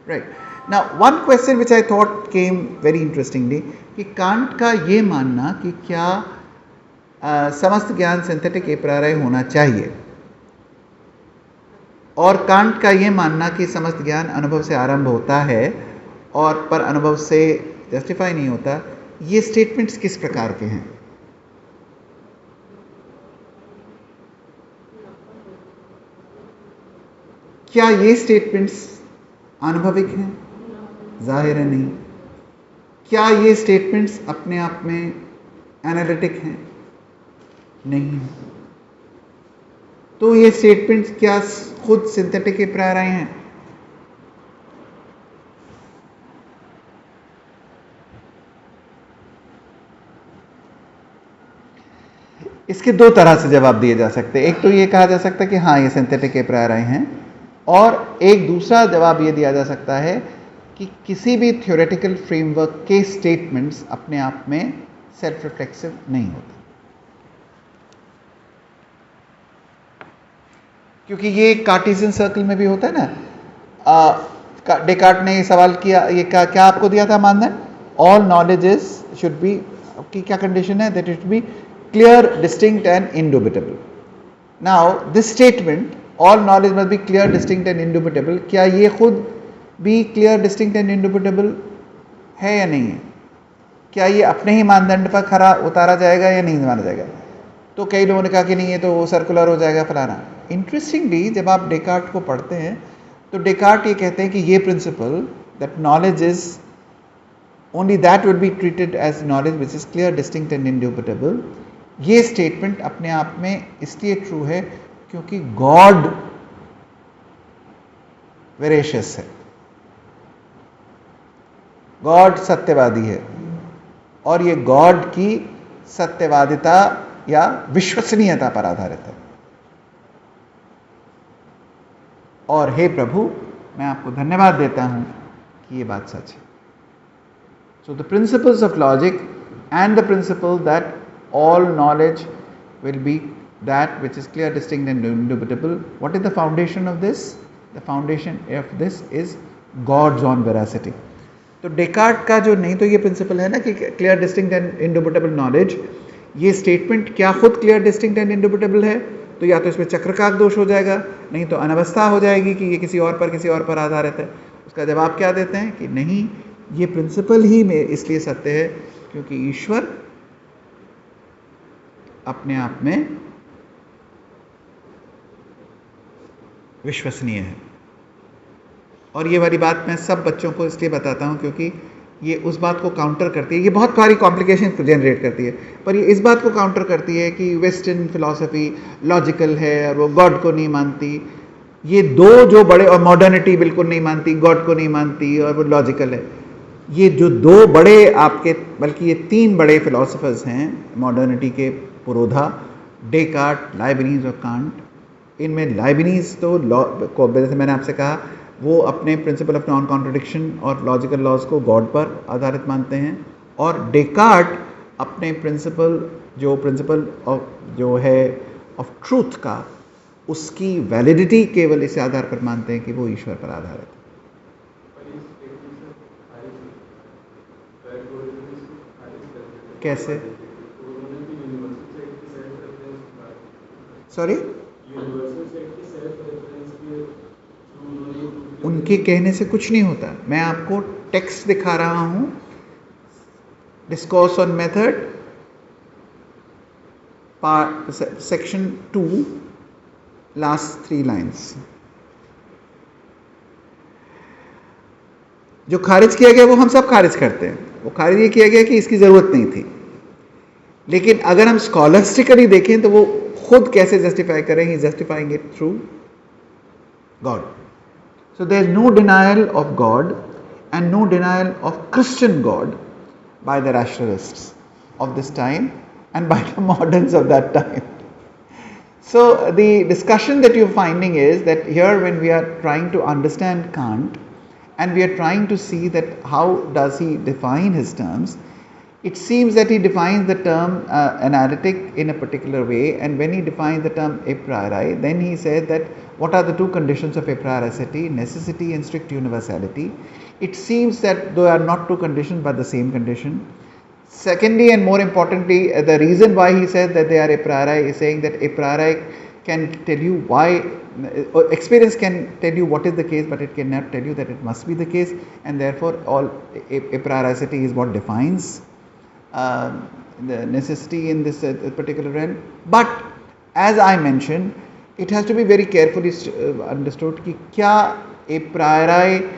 Right. Now, one question which I thought came very interestingly कि can't का ये मानना कि क्या समस्त ज्ञान सिंथेटिक एप्राराय होना चाहिए और कांट का ये मानना कि समस्त ज्ञान अनुभव से आरंभ होता है और पर अनुभव से जस्टिफाई नहीं होता, ये स्टेटमेंट्स किस प्रकार के हैं? क्या ये स्टेटमेंट्स अनुभविक हैं? जाहिर है नहीं। क्या ये स्टेटमेंट्स अपने आप में एनालिटिक हैं? नहीं है। तो ये स्टेटमेंट्स क्या खुद सिंथेटिक एप्राराय हैं? इसके दो तरह से जवाब दिए जा सकते हैं। एक तो ये कहा जा सकता है कि हाँ ये सिंथेटिक एप्राराय हैं, और एक दूसरा जवाब ये दिया जा सकता है कि किसी भी थ्योरेटिकल फ्रेमवर्क के स्टेटमेंट्स अपने आप में सेल्फ रिफ्लेक्सिव नहीं होते, क्योंकि ये कार्टेशियन सर्कल में भी होता है ना। डेकार्ट ने सवाल किया, ये क्या आपको दिया था मानदंड? All knowledge is should be की क्या कंडीशन है? That it be clear, distinct and indubitable. Now this statement all knowledge must be clear, distinct and indubitable, क्या ये खुद भी क्लियर, डिस्टिंक्ट एंड इंडुबिटेबल है या नहीं है? क्या ये अपने ही मानदंड पर खरा उतारा जाएगा या नहीं माना जाएगा? तो कई लोगों ने कहा कि नहीं, ये तो वो सर्कुलर हो जाएगा फलाना। इंटरेस्टिंगली जब आप डेकार्ट को पढ़ते हैं तो डेकार्ट ये कहते हैं कि ये principle that knowledge is only that would be treated as knowledge which is clear, distinct and indubitable, ये स्टेटमेंट अपने आप में इसलिए ट्रू है क्योंकि गॉड वेरेशियस है, गॉड सत्यवादी है, और ये गॉड की सत्यवादिता या विश्वसनीयता पर आधारित है। और हे प्रभु, मैं आपको धन्यवाद देता हूं कि ये बात सच है। So the principles of logic and the principal that all knowledge will be that which is clear, distinct and indubitable. What is the foundation of this? The foundation of this is God's own veracity. तो Descartes का जो नहीं तो ये principal है ना कि clear, distinct and इंडुबिटेबल knowledge, ये स्टेटमेंट क्या खुद क्लियर, डिस्टिंक्ट एंड इंडुबिटेबल है? तो या तो इसमें चक्रकाक दोष हो जाएगा, नहीं तो अनवस्था हो जाएगी कि ये किसी और पर आधारित है। उसका जवाब क्या देते हैं कि नहीं, ये प्रिंसिपल ही में इसलिए सत्य है क्योंकि ईश्वर अपने आप में विश्वसनीय है। और ये वाली बात मैं सब बच्चों को इसलिए बताता हूँ क्योंकि ये उस बात को काउंटर करती है, ये बहुत सारी कॉम्प्लिकेशन जनरेट करती है, पर ये इस बात को काउंटर करती है कि वेस्टर्न फिलॉसफी लॉजिकल है और वो गॉड को नहीं मानती। ये दो जो बड़े, और मॉडर्निटी बिल्कुल नहीं मानती, गॉड को नहीं मानती और वो लॉजिकल है। ये जो दो बड़े आपके, बल्कि ये तीन बड़े फिलोसफर्स हैं मॉडर्निटी के पुरोधा, डेकार्ट, लाइबनीज और कांट। इनमें लाइबनीज तो जैसे मैंने आपसे कहा, वो अपने प्रिंसिपल ऑफ नॉन कॉन्ट्रडिक्शन और लॉजिकल लॉज को गॉड पर आधारित मानते हैं, और डेकार्ट अपने प्रिंसिपल ऑफ जो है ऑफ ट्रूथ का, उसकी वैलिडिटी केवल इस आधार पर मानते हैं कि वो ईश्वर पर आधारित है। कैसे? सॉरी, उनके कहने से कुछ नहीं होता। मैं आपको टेक्स्ट दिखा रहा हूं, discourse on method, section 2, last 3 lines. जो खारिज किया गया वो हम सब खारिज करते हैं, वो खारिज ये किया गया कि इसकी जरूरत नहीं थी। लेकिन अगर हम स्कॉलस्टिकली देखें तो वो खुद कैसे जस्टिफाई करेंगे? Justifying it through God. So there is no denial of God and no denial of Christian God by the rationalists of this time and by the moderns of that time. So the discussion that you're finding is that here when we are trying to understand Kant and we are trying to see that how does he define his terms, it seems that he defines the term analytic in a particular way, and when he defines the term a priori, then he said that what are the two conditions of a prioricity, necessity and strict universality. It seems that they are not two conditions but the same condition. Secondly, and more importantly, the reason why he said that they are a priori is saying that a priori can tell you why, experience can tell you what is the case, but it cannot tell you that it must be the case, and therefore a prioricity is what defines the necessity in this particular realm. But as I mentioned, it has to be very carefully understood कि क्या a priori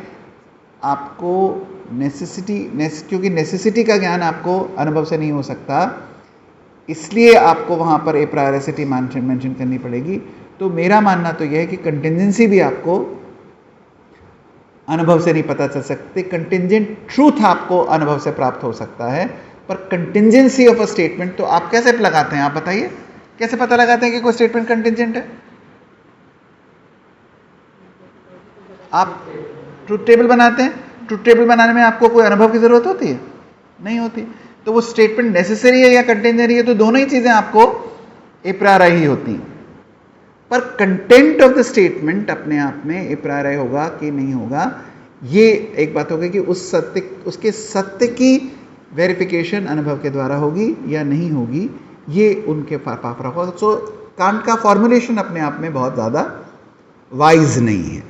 आपको क्योंकि necessity का ज्ञान आपको अनुभव से नहीं हो सकता, इसलिए आपको वहाँ पर ए प्रायोरिसिटी मेंशन करनी पड़ेगी. तो मेरा मानना तो यह है कि कंटिजेंसी भी आपको अनुभव से नहीं पता चल सकती. कंटिजेंट ट्रूथ आपको अनुभव से प्राप्त हो सकता है, पर कंटिजेंसी ऑफ अ स्टेटमेंट तो आप कैसे लगाते हैं? आप बताइए, कैसे पता लगाते हैं कि कोई स्टेटमेंट कंटिजेंट है? आप ट्रूथ टेबल बनाते हैं. ट्रूथ टेबल बनाने में आपको कोई अनुभव की जरूरत होती है? नहीं होती. तो वो स्टेटमेंट नेसेसरी है या कंटिजेंट है, तो दोनों ही चीजें आपको ए प्रायोरि ही होती हैं. पर कंटेंट ऑफ द स्टेटमेंट अपने आप में ए प्रायोरि होगा कि नहीं होगा, ये एक बात होगी कि उसके सत्य की वेरिफिकेशन अनुभव के द्वारा होगी या नहीं होगी, ये उनके पास होगा. सो कांट का फॉर्मुलेशन अपने आप में बहुत ज़्यादा वाइज नहीं है.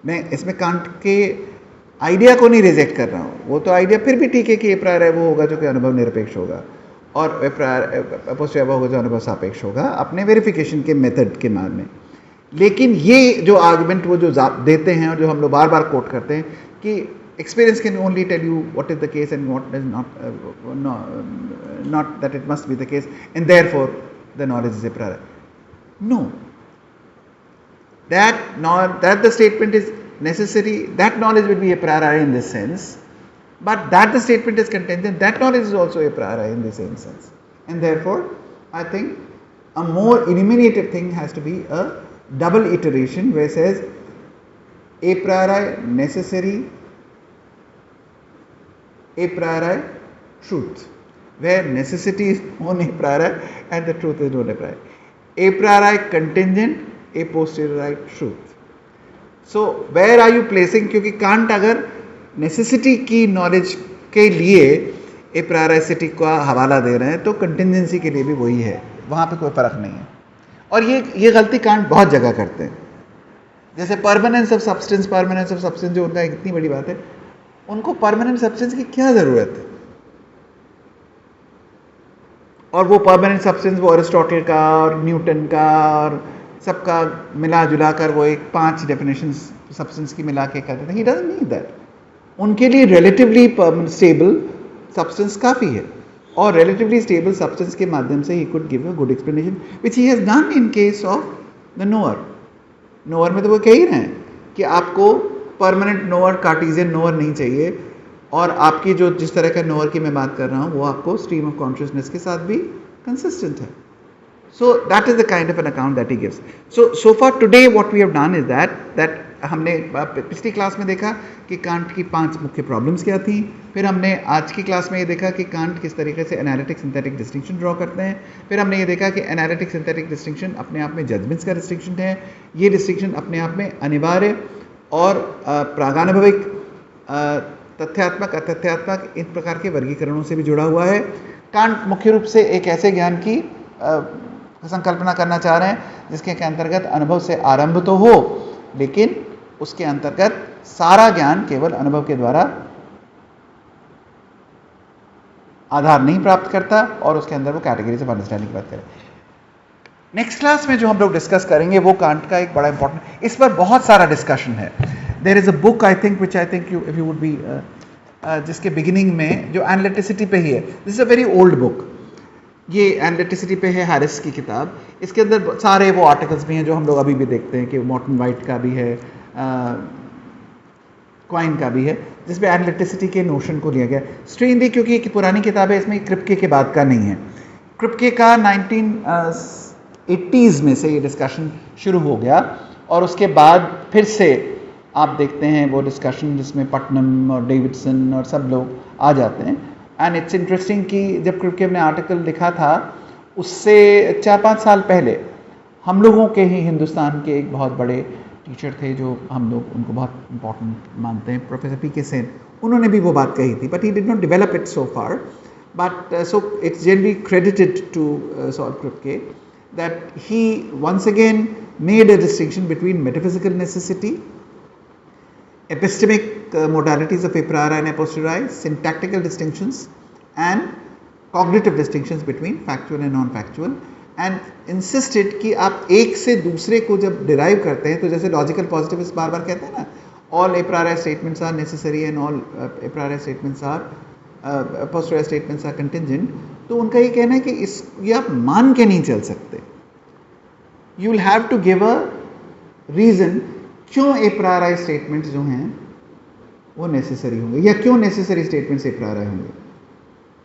मैं इसमें कांट के आइडिया को नहीं रिजेक्ट कर रहा हूँ. वो तो आइडिया फिर भी ठीक है कि ए प्रायोरि वो होगा जो कि अनुभव निरपेक्ष होगा, और अपोस्टेरियर होगा जो अनुभव सापेक्ष होगा अपने वेरिफिकेशन के मेथड के मान में. लेकिन ये जो आर्गुमेंट वो जो देते हैं और जो हम लोग बार बार कोट करते हैं कि experience can only tell you what is the case and what is not that it must be the case, and therefore the knowledge is a priori. No, that the statement is necessary, that knowledge will be a priori in this sense, but that the statement is contingent, that knowledge is also a priori in the same sense, and therefore I think a more illuminative thing has to be a double iteration where it says a priori necessary, a priori truth, where necessity is known a priori and the truth is known a priori. A priori contingent, a posteriori truth. So where are you placing? क्योंकि can't अगर necessity की knowledge के लिए ए प्रायोरिसिटी का हवाला दे रहे हैं तो कंटिजेंसी के लिए भी वही है, वहाँ पे कोई फर्क नहीं है. और ये गलती कांट बहुत जगह करते हैं. जैसे परमानेंस ऑफ सब्सटेंस जो उनका इतनी बड़ी बात है, उनको परमानेंट सब्सटेंस की क्या जरूरत है? और वो परमानेंट सब्सटेंस वो अरिस्टोटल का और न्यूटन का और सबका मिला जुला कर वो एक 5 डेफिनेशन सब्सटेंस की मिला के करते थे. He doesn't need that. उनके लिए रिलेटिवली स्टेबल सब्सटेंस काफ़ी है, और रिलेटिवली स्टेबल सब्सटेंस के माध्यम से he could give a good explanation which he has done in case of the knower में तो वो कह ही रहे हैं कि आपको परमानेंट नोअर, कार्टेशियन नोअर नहीं चाहिए, और आपकी जो जिस तरह का नोअर की मैं बात कर रहा हूँ वो आपको स्ट्रीम ऑफ कॉन्शियसनेस के साथ भी कंसिस्टेंट है. So that is the kind of an account that he gives. So for today what we have done is that हमने पिछली क्लास में देखा कि कांट की 5 मुख्य प्रॉब्लम्स क्या थी. फिर हमने आज की क्लास में ये देखा कि कांट किस तरीके से एनालिटिक सिंथेटिक डिस्टिंक्शन ड्रॉ करते हैं. फिर हमने ये देखा कि एनालिटिक सिंथेटिक डिस्टिंक्शन अपने आप में जजमेंट्स का डिस्टिंक्शन है. ये डिस्टिंक्शन अपने आप में अनिवार्य और प्रागानुभविक, तथ्यात्मक, अतथ्यात्मक इन प्रकार के वर्गीकरणों से भी जुड़ा हुआ है. कांट मुख्य रूप से एक ऐसे ज्ञान की संकल्पना करना चाह रहे हैं जिसके अंतर्गत अनुभव से आरंभ तो हो, लेकिन उसके अंतर्गत सारा ज्ञान केवल अनुभव के द्वारा आधार नहीं प्राप्त करता, और उसके अंदर वो कैटेगरीज ऑफ अंडरस्टैंडिंग की बात करें. नेक्स्ट क्लास में जो हम लोग डिस्कस करेंगे वो कांट का एक बड़ा इंपॉर्टेंट, इस पर बहुत सारा डिस्कशन है. There is a book I think which I think you if you would be जिसके बिगिनिंग में जो एनालिटिसिटी पे ही है. This is a very old book. ये एनालिटिसिटी पे है, हैरिस की किताब. इसके अंदर सारे वो आर्टिकल्स भी हैं जो हम लोग अभी भी देखते हैं कि मॉर्टन वाइट का भी है, क्वाइन का भी है, जिसमें एनालिटिसिटी के नोशन को लिया गया. स्ट्रेनली क्योंकि एक पुरानी किताब है, इसमें क्रिप्के के बाद का नहीं है. क्रिप्के का 1980s में से ये डिस्कशन शुरू हो गया, और उसके बाद फिर से आप देखते हैं वो डिस्कशन जिसमें पटनम और डेविडसन और सब लोग आ जाते हैं. एंड इट्स इंटरेस्टिंग कि जब क्रिप्केम ने आर्टिकल लिखा था उससे 4-5 साल पहले हम लोगों के ही हिंदुस्तान के एक बहुत बड़े टीचर थे जो हम लोग उनको बहुत इंपॉर्टेंट मानते हैं, प्रोफेसर पी.के. सेन, उन्होंने भी वो बात कही थी, but he did not develop it so far, but so it's generally credited to Saul Kripke that he once again made a distinction between metaphysical necessity, epistemic modalities of a priori and a posteriori, syntactical distinctions and cognitive distinctions between factual and non-factual, and insisted कि आप एक से दूसरे को जब derive करते हैं, तो जैसे लॉजिकल पॉजिटिविस्ट बार बार कहते हैं ना, all a priori statements are necessary and all a priori statements are posteriori statements are contingent, तो उनका ये कहना है कि ये आप मान के नहीं चल सकते, you will have to give a reason क्यों ए प्रायरी स्टेटमेंट्स जो हैं वो नेसेसरी होंगे या क्यों नेसेसरी स्टेटमेंट्स ए प्रायरी होंगे।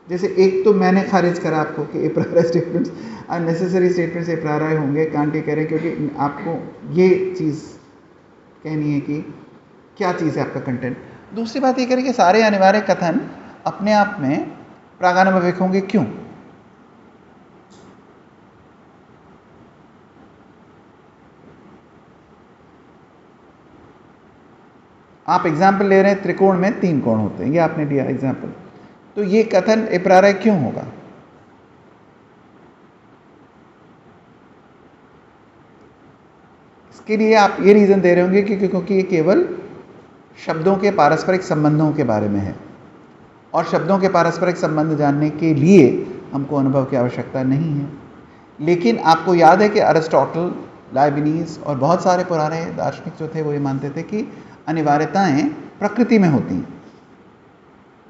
जैसे एक तो मैंने खारिज करा आपको कि ए प्रायरी स्टेटमेंट्स और नेसेसरी स्टेटमेंट्स ए प्रायरी होंगे, कांट ये कह रहे हैं क्योंकि आपको ये चीज़ कहनी है कि क्या चीज़ है आपका कंटेंट। दूसरी बात ये कह रही है कि सारे अनिवार्य कथन अपने आप में प्रागानुभाविक होंगे, क्यों? आप एग्जाम्पल ले रहे हैं त्रिकोण में 3 कोण होते हैं, ये आपने दिया एग्जाम्पल, तो ये कथन ए प्रायरी क्यों होगा? इसके लिए आप ये रीज़न दे रहे होंगे कि क्योंकि ये केवल शब्दों के पारस्परिक संबंधों के बारे में है और शब्दों के पारस्परिक संबंध जानने के लिए हमको अनुभव की आवश्यकता नहीं है। लेकिन आपको याद है कि अरिस्टोटल, लाइबनीज और बहुत सारे पुराने दार्शनिक जो थे वो ये मानते थे कि अनिवार्यताएं प्रकृति में होती हैं।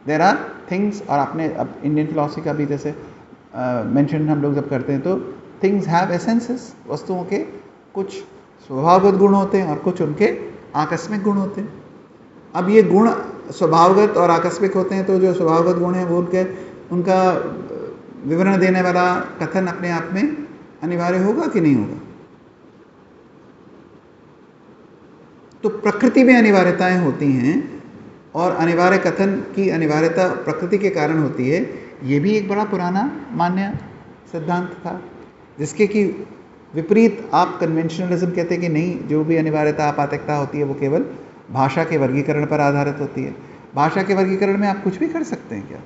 देयर आर थिंग्स, और आपने अब इंडियन फिलॉसफी का भी जैसे मेंशन हम लोग जब करते हैं तो थिंग्स हैव एसेंसेस, वस्तुओं के कुछ स्वभावगत गुण होते हैं और कुछ उनके आकस्मिक गुण होते हैं। अब ये गुण स्वभावगत और आकस्मिक होते हैं, तो जो स्वभावगत गुण हैं वो उनका विवरण देने वाला कथन अपने आप में अनिवार्य होगा कि नहीं होगा? तो प्रकृति में अनिवार्यताएं होती हैं और अनिवार्य कथन की अनिवार्यता प्रकृति के कारण होती है। ये भी एक बड़ा पुराना मान्य सिद्धांत था, जिसके कि विपरीत आप कन्वेंशनलिज्म कहते हैं कि नहीं, जो भी अनिवार्यता आपातिकता होती है वो केवल भाषा के वर्गीकरण पर आधारित होती है। भाषा के वर्गीकरण में आप कुछ भी कर सकते हैं क्या?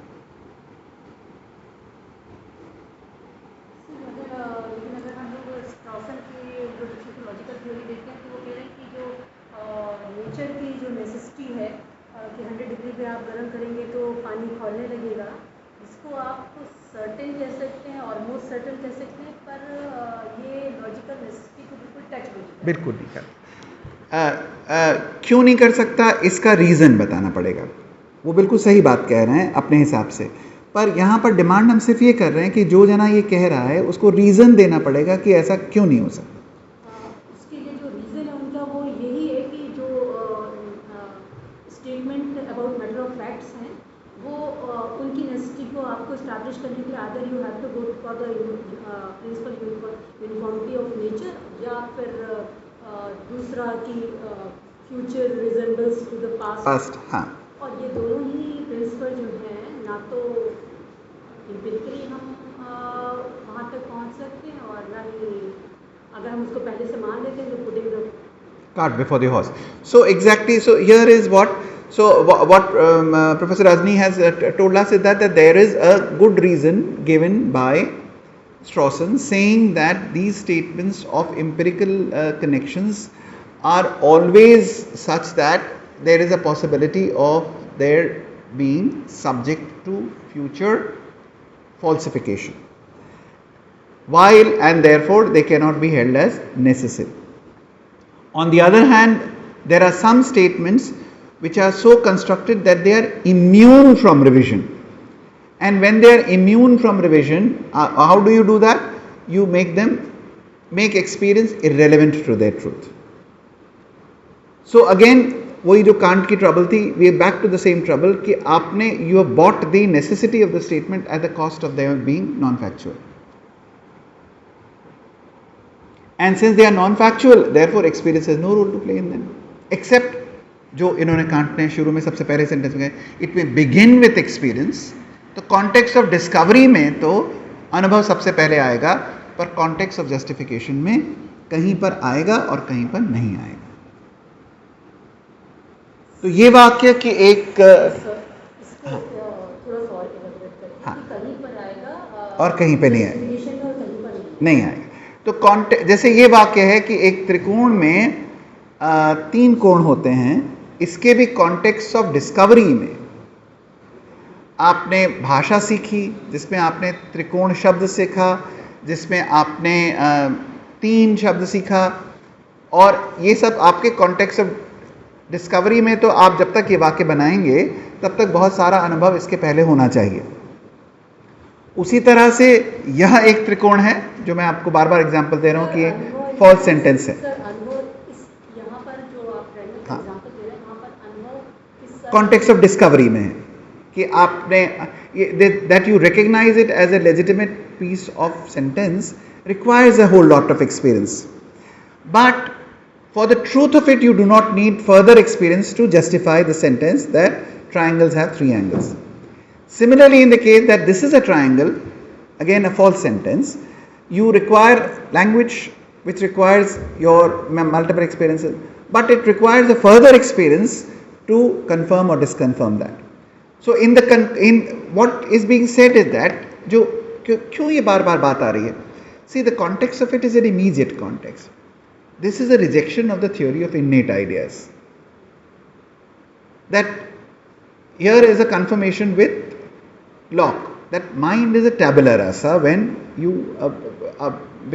आप गर्म करेंगे तो पानी खौलने लगेगा, इसको आप सर्टेन कह सकते हैं, ऑलमोस्ट सर्टेन कह सकते हैं, पर ये लॉजिकल नेसेसिटी को बिल्कुल टच नहीं करता। बिल्कुल नहीं करता। क्यों नहीं कर सकता, इसका रीज़न बताना पड़ेगा। वो बिल्कुल सही बात कह रहे हैं अपने हिसाब से, पर यहाँ पर डिमांड हम सिर्फ ये कर रहे हैं कि जो जना ये कह रहा है उसको रीज़न देना पड़ेगा कि ऐसा क्यों नहीं हो सकता। उसके लिए जो रीज़न है उनका वो यही है कि जो statement about matter of facts हैं वो उनकी नेसेसिटी को आपको इस्टेब्लिश करने के लिए either you have to go for the principle uniformity of nature, या फिर दूसरा कि future resembles to the past. हाँ, और ये दोनों ही प्रिंसिपल जो हैं ना तो एम्पिरिकली हम वहाँ तक पहुँच सकते हैं और ना ही अगर हम उसको पहले से मान लेते हैं तो putting the cart before the horse. So exactly, so here is what Professor Rajni has told us is that there is a good reason given by Strawson saying that these statements of empirical connections are always such that there is a possibility of their being subject to future falsification, while and therefore they cannot be held as necessary. On the other hand, there are some statements which are so constructed that they are immune from revision. And when they are immune from revision, how do you do that? You make experience irrelevant to their truth. So again, वही जो can't की trouble थी, we are back to the same trouble कि आपने you have bought the necessity of the statement at the cost of their being non-factual. And since they are non-factual, therefore experience has no role to play in them, except जो इन्होंने can't ने शुरू में सबसे पहले sentence में कहा, it may begin with experience तो कॉन्टेक्स्ट ऑफ डिस्कवरी में तो अनुभव सबसे पहले आएगा, पर कॉन्टेक्स्ट ऑफ जस्टिफिकेशन में कहीं पर आएगा और कहीं पर नहीं आएगा। तो ये वाक्य कि एक थोड़ा सा और elaborate करें हाँ, कि कहीं पर आएगा और कहीं पे नहीं आएगा, justification में और कहीं पर नहीं आएगा। तो जैसे ये वाक्य है कि एक त्रिकोण में 3 कोण होते हैं, इसके भी कॉन्टेक्स्ट ऑफ डिस्कवरी में आपने भाषा सीखी जिसमें आपने त्रिकोण शब्द सीखा, जिसमें आपने 3 शब्द सीखा, और ये सब आपके कॉन्टेक्स्ट ऑफ डिस्कवरी में। तो आप जब तक ये वाक्य बनाएंगे तब तक बहुत सारा अनुभव इसके पहले होना चाहिए। उसी तरह से यह एक त्रिकोण है जो मैं आपको बार बार एग्जांपल दे रहा हूँ कि एक फॉल्स सेंटेंस है। यहाँ पर जो आप हाँ, एग्जांपल दे रहे हैं, वहाँ पर अनुभव कॉन्टेक्स्ट ऑफ डिस्कवरी में है कि आपने that you recognize it as a legitimate piece of sentence requires a whole lot of experience, but for the truth of it you do not need further experience to justify the sentence that triangles have 3 angles. Similarly, in the case that this is a triangle, again a false sentence, you require language which requires your multiple experiences, but it requires a further experience to confirm or disconfirm that. So in what is being said is that जो क्यों ये बार बार बात आ रही है, see the context of it is an immediate context. This is a rejection of the theory of innate ideas. That here is a confirmation with Locke that mind is a tabula rasa when you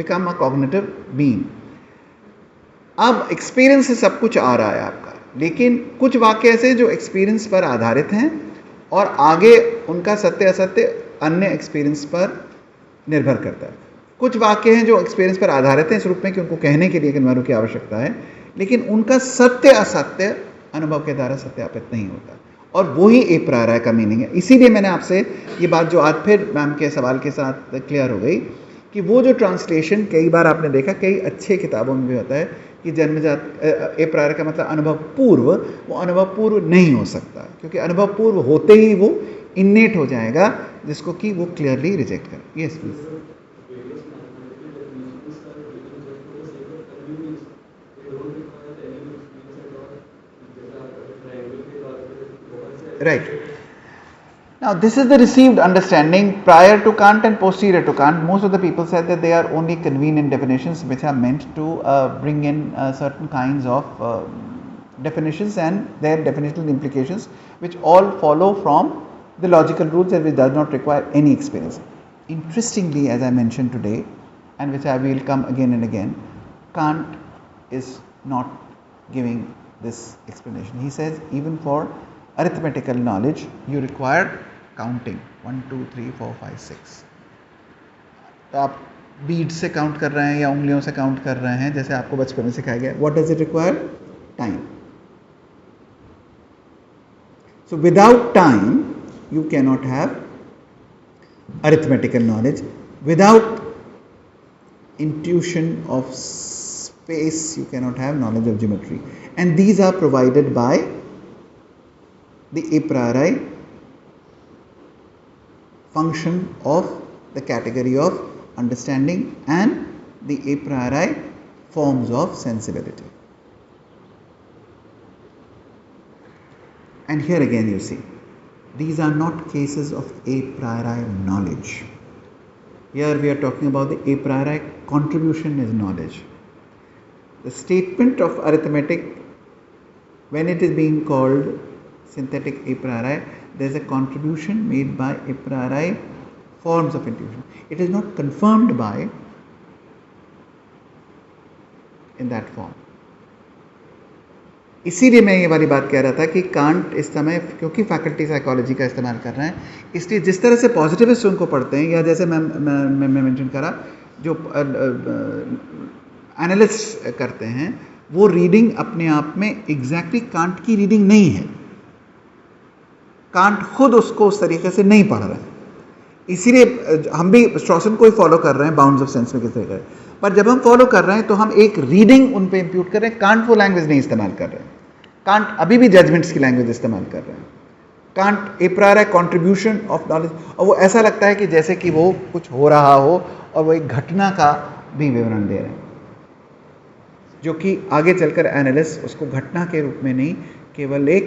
become a cognitive being. अब experience से सब कुछ आ रहा है आपका, लेकिन कुछ वाक्य ऐसे जो एक्सपीरियंस पर आधारित हैं और आगे उनका सत्य असत्य अन्य एक्सपीरियंस पर निर्भर करता है। कुछ वाक्य हैं जो एक्सपीरियंस पर आधारित हैं इस रूप में कि उनको कहने के लिए किन्वारों की आवश्यकता है, लेकिन उनका सत्य असत्य अनुभव के द्वारा सत्यापित नहीं होता, और वही ए प्राराय का मीनिंग है। इसीलिए मैंने आपसे ये बात जो आज फिर मैम के सवाल के साथ क्लियर हो गई कि वो जो ट्रांसलेशन कई बार आपने देखा कई अच्छे किताबों में भी होता है कि जन्मजात ए प्राराय का मतलब अनुभव पूर्व, वो अनुभव पूर्व नहीं हो सकता, क्योंकि अनुभव पूर्व होते ही वो इन्नेट हो जाएगा, जिसको कि वो क्लियरली रिजेक्ट कर। Yes please. Right. Now this is the received understanding prior to Kant and posterior to Kant. Most of the people said that they are only convenient definitions which are meant to bring in certain kinds of definitions and their definitional implications, which all follow from the logical rules and which does not require any experience. Interestingly, as I mentioned today, and which I will come again and again, Kant is not giving this explanation. He says even for arithmetical knowledge you require counting 1 2 3 4 5 6। तो आप बीड से count कर रहे हैं या उंगलियों से count कर रहे हैं जैसे आपको बचपन में सिखाया गया। What does it require? Time. So without time you can not have arithmetical knowledge. Without intuition of space you cannot have knowledge of geometry, and these are provided by the a priori function of the category of understanding and the a priori forms of sensibility. And here again you see, these are not cases of a priori knowledge. Here we are talking about the a priori contribution is knowledge. The statement of arithmetic, when it is being called synthetic a priori, there is a contribution made by a priori forms of intuition. It is not confirmed by in that form. इसीलिए मैं ये वाली बात कह रहा था कि can't इस समय क्योंकि फैकल्टी साइकोलॉजी का इस्तेमाल कर रहे हैं, इसलिए जिस तरह से पॉजिटिविस्ट उनको पढ़ते हैं, या जैसे मैं मेंशन करा जो एनालिस्ट करते हैं, वो रीडिंग अपने आप में एग्जैक्टली कांट की रीडिंग नहीं है। कांट खुद उसको उस तरीके से नहीं पढ़ रहे हैं, इसीलिए हम भी स्ट्रॉसन को ही फॉलो कर रहे हैं बाउंड्स ऑफ सेंस में किस तरीके, पर जब हम फॉलो कर रहे हैं तो हम एक रीडिंग उन पे इंप्यूट कर रहे हैं। कांट वो लैंग्वेज नहीं इस्तेमाल कर रहे हैं, कांट अभी भी जजमेंट्स की लैंग्वेज इस्तेमाल कर रहे हैं। Can't A priori contribution of knowledge, और वो ऐसा लगता है कि जैसे कि वो कुछ हो रहा हो और वो एक घटना का भी विवरण दे रहे हैं, जो कि आगे चलकर एनालिस्ट उसको घटना के रूप में नहीं, केवल एक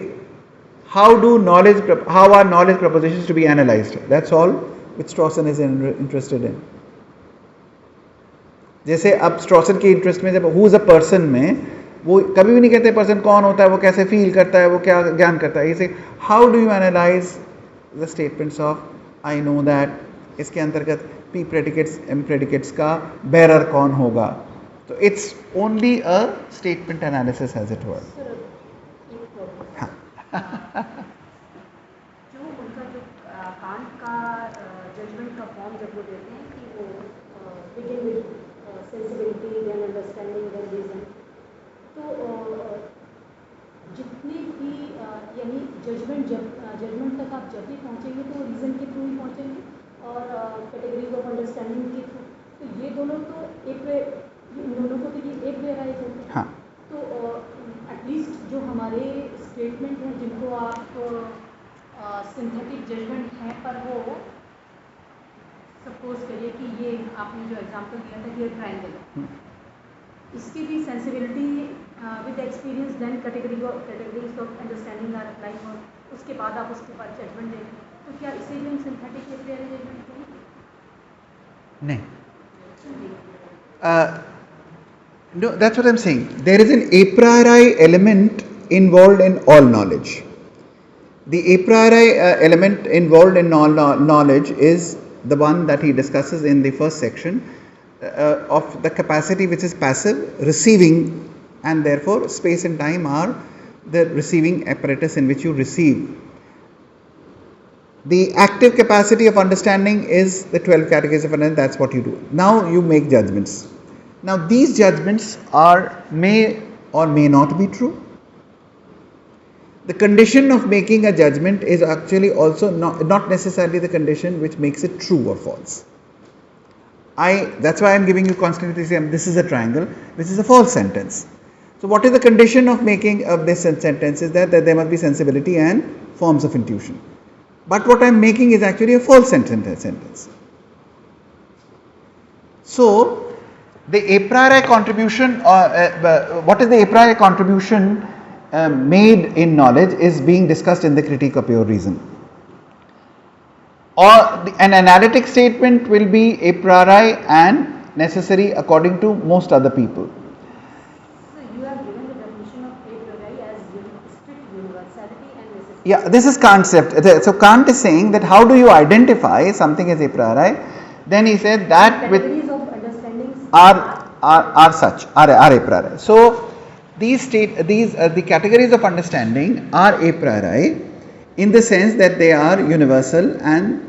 how are knowledge propositions to be analyzed, that's all which Strawson is interested in. जैसे अब स्ट्रॉसन के इंटरेस्ट में जब हु इज अ पर्सन में, वो कभी भी नहीं कहते पर्सन कौन होता है, वो कैसे फील करता है, वो क्या ज्ञान करता है, इसे how do you analyze the statements of I know that, इसके अंतर्गत पी प्रेडिकेट्स एम प्रेडिकेट्स का बेरर कौन होगा, तो it's only a statement analysis as it were. जो उनका जो कांट का जजमेंट का फॉर्म जब वो देते हैं कि वो begin with sensibility then understanding then reason, तो जितने भी यानी जजमेंट तक आप जब भी पहुंचेंगे तो रीजन के थ्रू ही पहुंचेंगे और कैटेगरीज ऑफ अंडरस्टैंडिंग के थ्रू, तो ये दोनों तो इन दोनों को तो ये एक वे राइज होते हैं. तो एटलीस्ट जो हमारे स्टेटमेंट हैं जिनको आप सिंथेटिक जजमेंट हैं, पर वो सपोज करिए कि ये आपने जो एग्जांपल दिया था कि ये ट्रायंगल है, इसकी भी sensibility with experience then categories of understanding are applying, और उसके बाद आप उसके बाद जजमेंट देंगे, तो क्या इसे भी हम सिंथेटिक जजमेंट करेंगे? नहीं. No, that's what I'm saying. There is an a priori element involved in all knowledge. The a priori element involved in all knowledge is the one that he discusses in the first section of the capacity which is passive, receiving, and therefore space and time are the receiving apparatus in which you receive. The active capacity of understanding is the 12 categories of understanding. That's what you do. Now you make judgments. Now these judgments may or may not be true. The condition of making a judgment is actually also not necessarily the condition which makes it true or false. That's why I'm giving you constantly saying this is a triangle, which is a false sentence. So what is the condition of making of this sentence is that there must be sensibility and forms of intuition. But what I'm making is actually a false sentence. So the a priori contribution, what is the a priori contribution made in knowledge is being discussed in the critique of pure reason. Or an analytic statement will be a priori and necessary according to most other people. So you have given the definition of a priori as strict universality and necessity. Yeah, this is concept. So Kant is saying that how do you identify something as a priori? Then he said that with are such are a priori. So the categories of understanding are a priori in the sense that they are universal and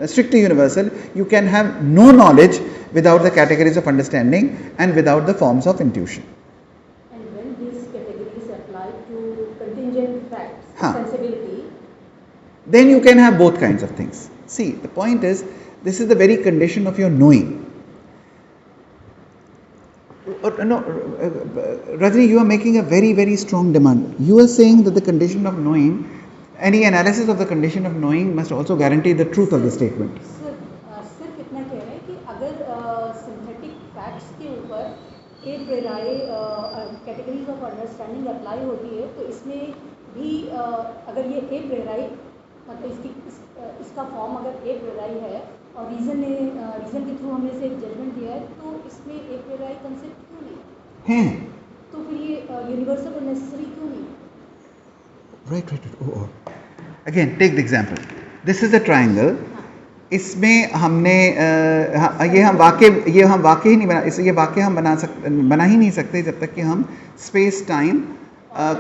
strictly universal. You can have no knowledge without the categories of understanding and without the forms of intuition. And when these categories apply to contingent facts, sensibility, then you can have both kinds of things. See, the point is, this is the very condition of your knowing. No, Rajni, you are making a very, very strong demand. You are saying that the condition of knowing, any analysis of the condition of knowing must also guarantee the truth of the statement. सिर्फ इतना कह रहे हैं कि अगर synthetic facts के ऊपर a priori categories of understanding apply होती है, तो इसमें भी अगर ये ए प्रायरी मतलब इसका फॉर्म अगर ए प्रायरी है और रीजन के थ्रू हमने से एक जजमेंट दिया है, तो इसमें ए प्रायरी कंसेप्ट क्यों नहीं है? तो फिर ये यूनिवर्सल और नेसेसरी क्यों नहीं? Right. Oh. Again, take the example. This is a triangle. इसमें हमने ये हम वाक्य ही नहीं बना, ये वाक्य हम बना ही नहीं सकते जब तक कि हम स्पेस टाइम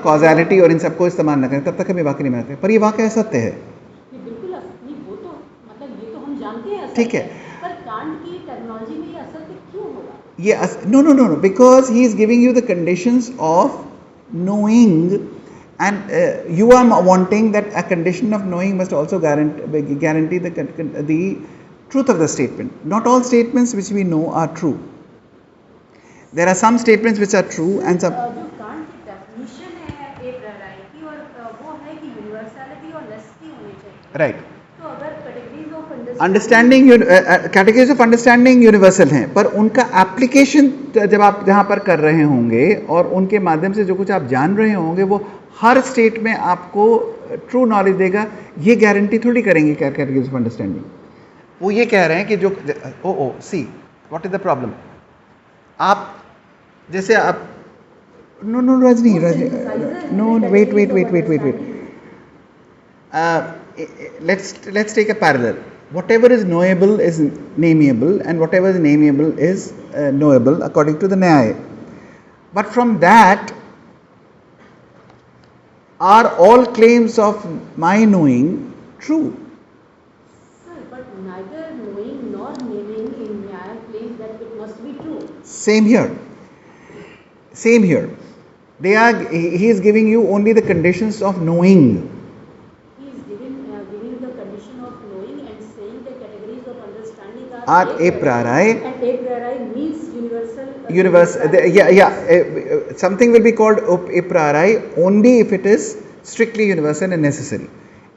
कॉजालिटी और इन सबको इस्तेमाल न करें, तब तक हम ये वाक्य नहीं बनाते. पर ये वाक्य असत्य है. बिल्कुल असत्य, वो तो मतलब ये तो हम जानते हैं असत्य. ठीक है, पर कांट की टर्मिनोलॉजी में ये असत्य क्यों होगा? ये no, because he is giving you the conditions of knowing, and you are wanting that a condition of knowing must also guarantee the truth of the statement. Not all statements which we know are true. There are some statements which are true and some. जो can't की definition है ए priori की, और वो है कि universality और necessity right. तो अगर categories of understanding categories of understanding universal हैं, पर उनका एप्लीकेशन जब आप जहाँ पर कर रहे होंगे और उनके माध्यम से जो कुछ आप जान रहे होंगे वो हर स्टेट में आपको ट्रू नॉलेज देगा, ये गारंटी थोड़ी करेंगे कैटेगरीज ऑफ अंडरस्टैंडिंग। वो ये कह रहे हैं कि जो see what is the problem, आप जैसे आप know Rajni no wait let's take a parallel. Whatever is knowable is nameable, and whatever is nameable is knowable according to the Nyaya. But from that, are all claims of my knowing true? Sir, but neither knowing nor naming in Nyaya claims that it must be true. Same here. He is giving you only the conditions of knowing. Are a priori, and a priori means universal. Something will be called a priori only if it is strictly universal and necessary,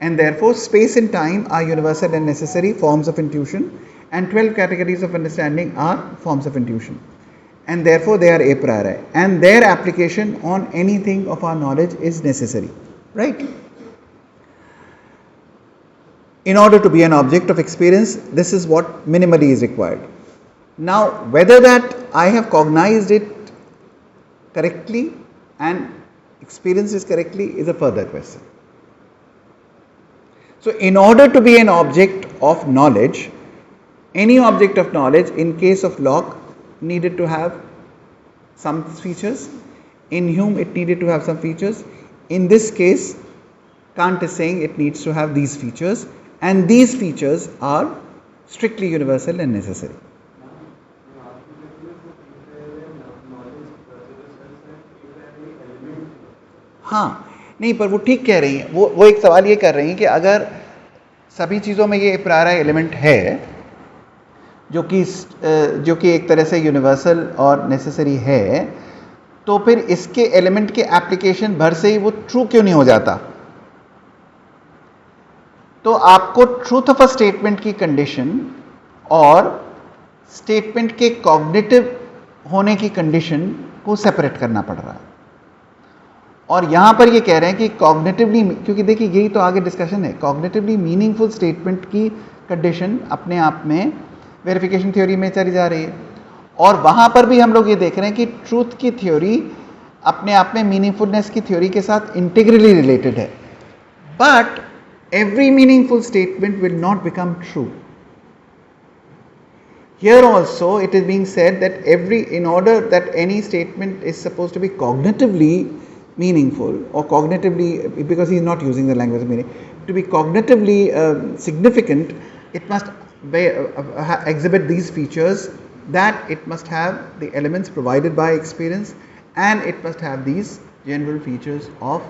and therefore space and time are universal and necessary forms of intuition, and 12 categories of understanding are forms of intuition, and therefore they are a priori, and their application on anything of our knowledge is necessary, right? In order to be an object of experience, this is what minimally is required. Now, whether that I have cognized it correctly and experienced it correctly is a further question. So, in order to be an object of knowledge, any object of knowledge in case of Locke needed to have some features, in Hume it needed to have some features. In this case, Kant is saying it needs to have these features, and these features are strictly universal and necessary. हाँ नहीं, पर वो ठीक कह रही हैं, वो एक सवाल ये कर रही हैं कि अगर सभी चीज़ों में ये प्रायः एलिमेंट है जो कि एक तरह से यूनिवर्सल और नेसेसरी है, तो फिर इसके एलिमेंट के एप्लीकेशन भर से ही वो ट्रू क्यों नहीं हो जाता? तो आपको ट्रूथ ऑफ अ स्टेटमेंट की कंडीशन और स्टेटमेंट के कॉग्निटिव होने की कंडीशन को सेपरेट करना पड़ रहा है। और यहां पर ये कह रहे हैं कि कॉग्निटिवली, क्योंकि देखिए यही तो आगे डिस्कशन है, कॉग्निटिवली मीनिंगफुल स्टेटमेंट की कंडीशन अपने आप में वेरिफिकेशन थ्योरी में चली जा रही है, और वहां पर भी हम लोग ये देख रहे हैं कि ट्रूथ की थ्योरी अपने आप में मीनिंगफुलनेस की थ्योरी के साथ इंटीग्रली रिलेटेड है, but every meaningful statement will not become true. Here also it is being said that in order that any statement is supposed to be cognitively meaningful, or cognitively, because he is not using the language of meaning, to be cognitively significant, it must exhibit these features, that it must have the elements provided by experience, and it must have these general features of